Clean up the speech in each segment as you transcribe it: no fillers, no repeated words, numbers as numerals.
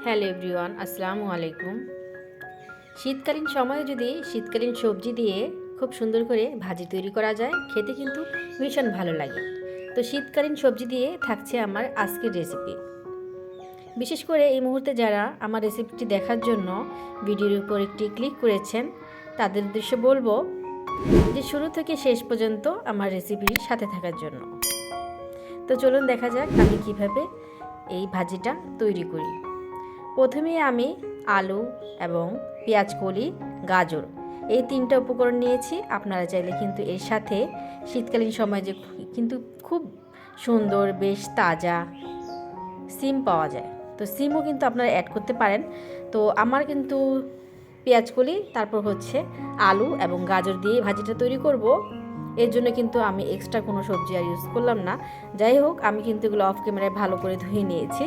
Hello everyone, আসসালামু আলাইকুম। শীতকালীন সময়ে যদি শীতকালীন সবজি দিয়ে খুব সুন্দর করে ভাজি তৈরি করা যায়, খেতে কিন্তু ভীষণ ভালো লাগে। তো শীতকালীন সবজি দিয়ে থাকছে আমার আজকের রেসিপি। বিশেষ করে এই মুহূর্তে যারা আমার রেসিপিটি দেখার জন্য ভিডিওর উপর একটি ক্লিক করেছেন, তাদের উদ্দেশ্যে বলবো যে শুরু থেকে শেষ পর্যন্ত আমার রেসিপির সাথে থাকার জন্য। তো চলুন দেখা যাক আমি কিভাবে এই ভাজিটা তৈরি করি। প্রথমে আমি আলু এবং পেঁয়াজ কলি, গাজর এই তিনটা উপকরণ নিয়েছি। আপনারা চাইলে কিন্তু এর সাথে শীতকালীন সময় যে কিন্তু খুব সুন্দর বেশ তাজা সিম পাওয়া যায়, তো সিমও কিন্তু আপনারা অ্যাড করতে পারেন। তো আমার কিন্তু পেঁয়াজ কলি, তারপর হচ্ছে আলু এবং গাজর দিয়ে ভাজিটা তৈরি করব। এর জন্য কিন্তু আমি এক্সট্রা কোনো সবজি আর ইউজ করলাম না। যাই হোক, আমি কিন্তু এগুলো অফ ক্যামেরায় ভালো করে ধুয়ে নিয়েছি।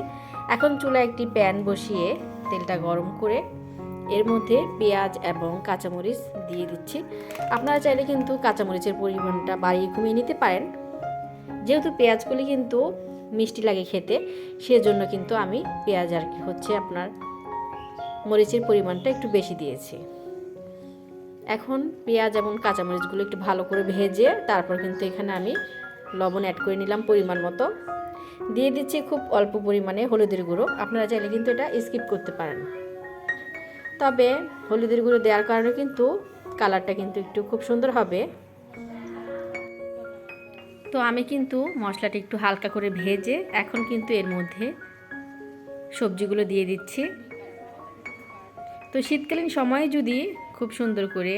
এখন চুলায় একটি প্যান বসিয়ে তেলটা গরম করে এর মধ্যে পেঁয়াজ এবং কাঁচামরিচ দিয়ে দিচ্ছি। আপনারা চাইলে কিন্তু কাঁচামরিচের পরিমাণটা বাড়িয়ে কমিয়ে নিতে পারেন। যেহেতু পেঁয়াজগুলি কিন্তু মিষ্টি লাগে খেতে, সেজন্য কিন্তু আমি পেঁয়াজ আর কি হচ্ছে আপনার মরিচের পরিমাণটা একটু বেশি দিয়েছি। এখন পেঁয়াজ এবং কাঁচামরিচগুলো একটু ভালো করে ভেজে তারপর কিন্তু এখানে আমি লবণ অ্যাড করে নিলাম পরিমাণ মতো। দিয়ে দিচ্ছি খুব অল্প পরিমাণে হলুদের গুঁড়ো। আপনারা চাইলে কিন্তু এটা স্কিপ করতে পারেন, তবে হলুদের গুঁড়ো দেওয়ার কারণে কিন্তু কালারটা কিন্তু একটু খুব সুন্দর হবে। তো আমি কিন্তু মশলাটা একটু হালকা করে ভেজে এখন কিন্তু এর মধ্যে সবজিগুলো দিয়ে দিচ্ছি। তো শীতকালীন সময়ে যদি খুব সুন্দর করে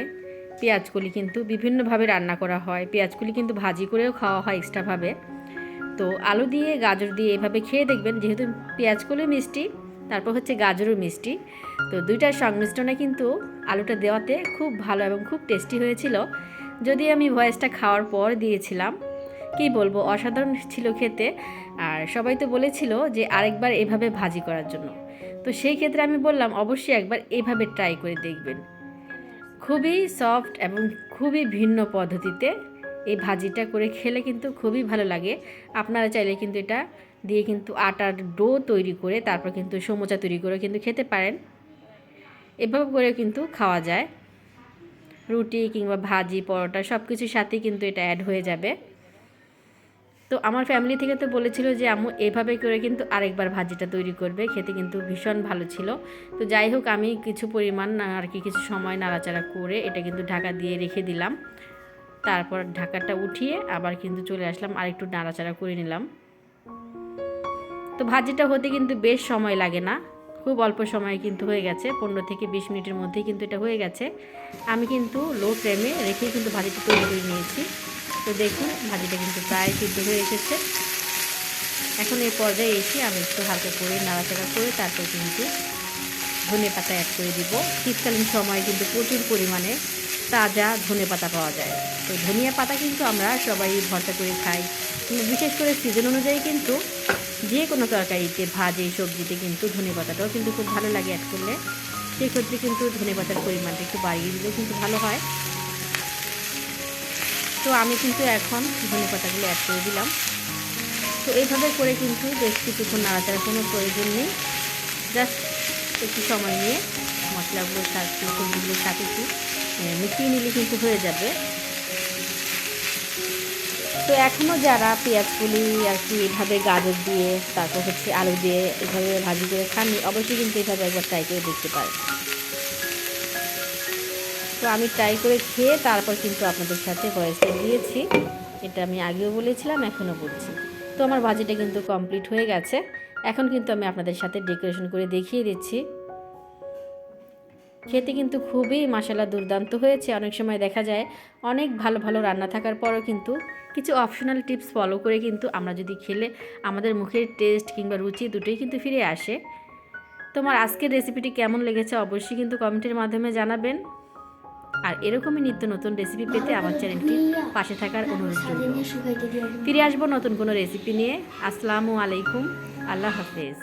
পেঁয়াজকলি কিন্তু বিভিন্নভাবে রান্না করা হয়, পেঁয়াজকলি কিন্তু ভাজি করেও খাওয়া হয় এক্সট্রাভাবে। তো আলু দিয়ে গাজর দিয়ে এভাবে খেয়ে দেখবেন, যেহেতু পেঁয়াজকলি মিষ্টি, তারপর হচ্ছে গাজরও মিষ্টি, তো দুইটার সংমিশ্রণে কিন্তু আলুটা দেওয়াতে খুব ভালো এবং খুব টেস্টি হয়েছিল। যদি আমি ভয়েসটা খাওয়ার পর দিয়েছিলাম, কি বলবো, অসাধারণ ছিল খেতে। আর সবাই তো বলেছিল যে আরেকবার এভাবে ভাজি করার জন্য। তো সেই ক্ষেত্রে আমি বললাম অবশ্যই একবার এভাবে ট্রাই করে দেখবেন। খুবই সফট এবং খুবই ভিন্ন পদ্ধতিতে এই ভাজিটা করে খেলে কিন্তু খুবই ভালো লাগে। আপনারা চাইলে কিন্তু এটা দিয়ে কিন্তু আটার ডো তৈরি করে তারপর কিন্তু সমোচা তৈরি করে কিন্তু খেতে পারেন। এভাবে করে কিন্তু খাওয়া যায়, রুটি কিংবা ভাজি, পরোটা সব কিছুর সাথেই কিন্তু এটা অ্যাড হয়ে যাবে। তো আমার ফ্যামিলি থেকে তো বলেছিল যে আম্মু এভাবে করে কিন্তু আরেকবার ভাজিটা তৈরি করবে, খেতে কিন্তু ভীষণ ভালো ছিল। তো যাই হোক, আমি কিছু পরিমাণ আর কি কিছু সময় নাড়াচাড়া করে এটা কিন্তু ঢাকা দিয়ে রেখে দিলাম। তারপর ঢাকাটা উঠিয়ে আবার কিন্তু চলে আসলাম, আর একটু নাড়াচাড়া করে নিলাম। তো ভাজিটা হতে কিন্তু বেশ সময় লাগে না, খুব অল্প সময়ে কিন্তু হয়ে গেছে, 15 থেকে 20 মিনিটের মধ্যেই কিন্তু এটা হয়ে গেছে। আমি কিন্তু লো ফ্লেমে রেখেই কিন্তু ভাজিটা তৈরি করে নিয়েছি। তো দেখুন ভাজিটা কিন্তু প্রায় সিদ্ধ হয়ে এসেছে। এখন এই পর্যায়ে এসে আমি একটু হালকা করে নাড়াচাড়া করে তারপর কিন্তু ধনেপাতা অ্যাড করে দিব। শীতকালীন সময় কিন্তু প্রচুর পরিমাণে তাজা ধনেপাতা পাওয়া যায়। তো ধনিয়া পাতা কিন্তু আমরা সবাই ভর্তা করে খাই, কিন্তু বিশেষ করে সিজন অনুযায়ী কিন্তু যে কোনো তরকারিতে, ভাজি, সবজিতে কিন্তু ধনেপাতাটাও কিন্তু খুব ভালো লাগে অ্যাড করলে। সেক্ষেত্রে কিন্তু ধনেপাতার পরিমাণটা একটু বাড়িয়ে দিলেও কিন্তু ভালো হয়। তো আমি কিন্তু এখন ধনেপাতাগুলো অ্যাড করে দিলাম। তো এইভাবে করে কিন্তু বেশ কিছুক্ষণ নাড়াচাড়া, কোনো প্রয়োজন নেই, জাস্ট একটু সময় নিয়ে মশলাগুলোর সাথে সবজিগুলোর সাথে একটু মিশিয়ে নিলে কিন্তু হয়ে যাবে। তো এখনও যারা পেঁয়াজগুলি আর কি এভাবে গাজর দিয়ে তারপর হচ্ছে আলু দিয়ে এভাবে ভাজি করে খাননি, অবশ্যই কিন্তু এভাবে একবার ট্রাই করে দেখতে পারেন। তো আমি ট্রাই করে খেয়ে তারপর কিন্তু আপনাদের সাথে ভয়েসটা দিয়েছি। এটা আমি আগেও বলেছিলাম, এখনও বলছি। তো আমার ভাজিটা কিন্তু কমপ্লিট হয়ে গেছে। এখন কিন্তু আমি আপনাদের সাথে ডেকোরেশন করে দেখিয়ে দিচ্ছি। খেতে কিন্তু খুবই মাশাআল্লাহ দুর্দান্ত হয়েছে। অনেক সময় দেখা যায় অনেক ভালো ভালো রান্না থাকার পরও কিন্তু কিছু অপশনাল টিপস ফলো করে কিন্তু আমরা যদি খেলে আমাদের মুখের টেস্ট কিংবা রুচি দুটোই কিন্তু ফিরে আসে। তোমার আজকের রেসিপিটি কেমন লেগেছে অবশ্যই কিন্তু কমেন্টের মাধ্যমে জানাবেন। আর এরকমই নিত্য নতুন রেসিপি পেতে আমার চ্যানেলটি পাশে থাকার অনুরোধ রইল। ফিরে আসবো নতুন কোনো রেসিপি নিয়ে। আসসালামু আলাইকুম, আল্লাহ হাফেজ।